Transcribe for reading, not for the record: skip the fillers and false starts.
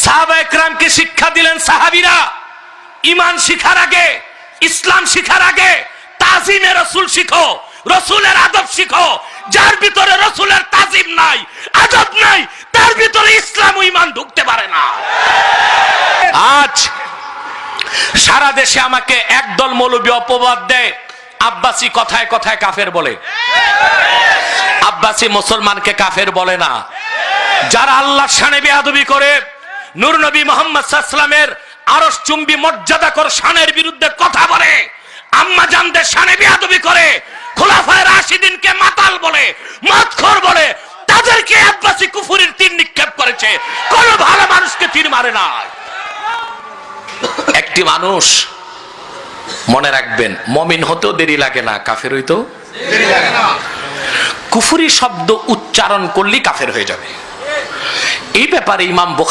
সাহাবায়ে কেরামকে শিক্ষা দিলেন সাহাবীরা, ঈমান শিখার আগে, ইসলাম শিখার আগে তাজিমে রাসূল শিখো, রাসূলের আদব শিখো। যার ভিতরে রাসূলের তাজিম নাই, আদব নাই, তার ভিতরে ইসলাম ও ঈমান ঢুকতে পারে না। আজ সারা দেশে আমাকে একদল মৌলবী অপবাদ দেয়, আব্বাসী কথায় কথায় কাফের বলে। আব্বাসী মুসলমানকে কাফের বলে না। যারা আল্লাহর শানে বেয়াদবি করে, নূর নবী মুহাম্মদ সাল্লাল্লাহু আলাইহি ওয়াসাল্লামের আরশ চুম্বি মর্যাদাকর শানের বিরুদ্ধে কথা বলে, আম্মা জানদের শানে বেয়াদবি করে, খোলাফায়ে রাশিদিনকে মাতাল বলে, মদখোর বলে, তাদেরকে আব্বাসী কুফরির তীর নিক্ষেপ করেছে। কোন ভালো মানুষকে তীর মারে না। একটি মানুষ মনে রাখবেন, মুমিন হতেও দেরি লাগে না, কাফের হইতেও দেরি লাগে না। কুফরি শব্দ উচ্চারণ করলেই কাফের হয়ে যাবে। এই ব্যাপারে ইমাম